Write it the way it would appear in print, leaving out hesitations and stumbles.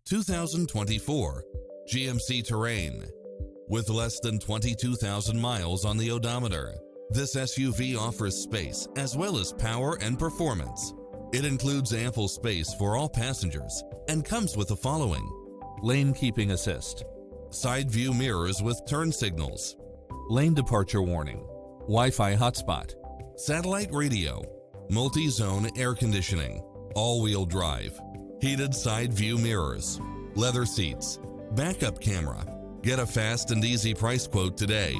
2024 GMC Terrain. With less than 22,000 miles on the odometer, this SUV offers space as well as power and performance. It includes ample space for all passengers and comes with the following: lane keeping assist, side view mirrors with turn signals, lane departure warning, Wi-Fi hotspot, satellite radio, multi-zone air conditioning, all-wheel drive, heated side view mirrors, leather seats, backup camera. Get a fast and easy price quote today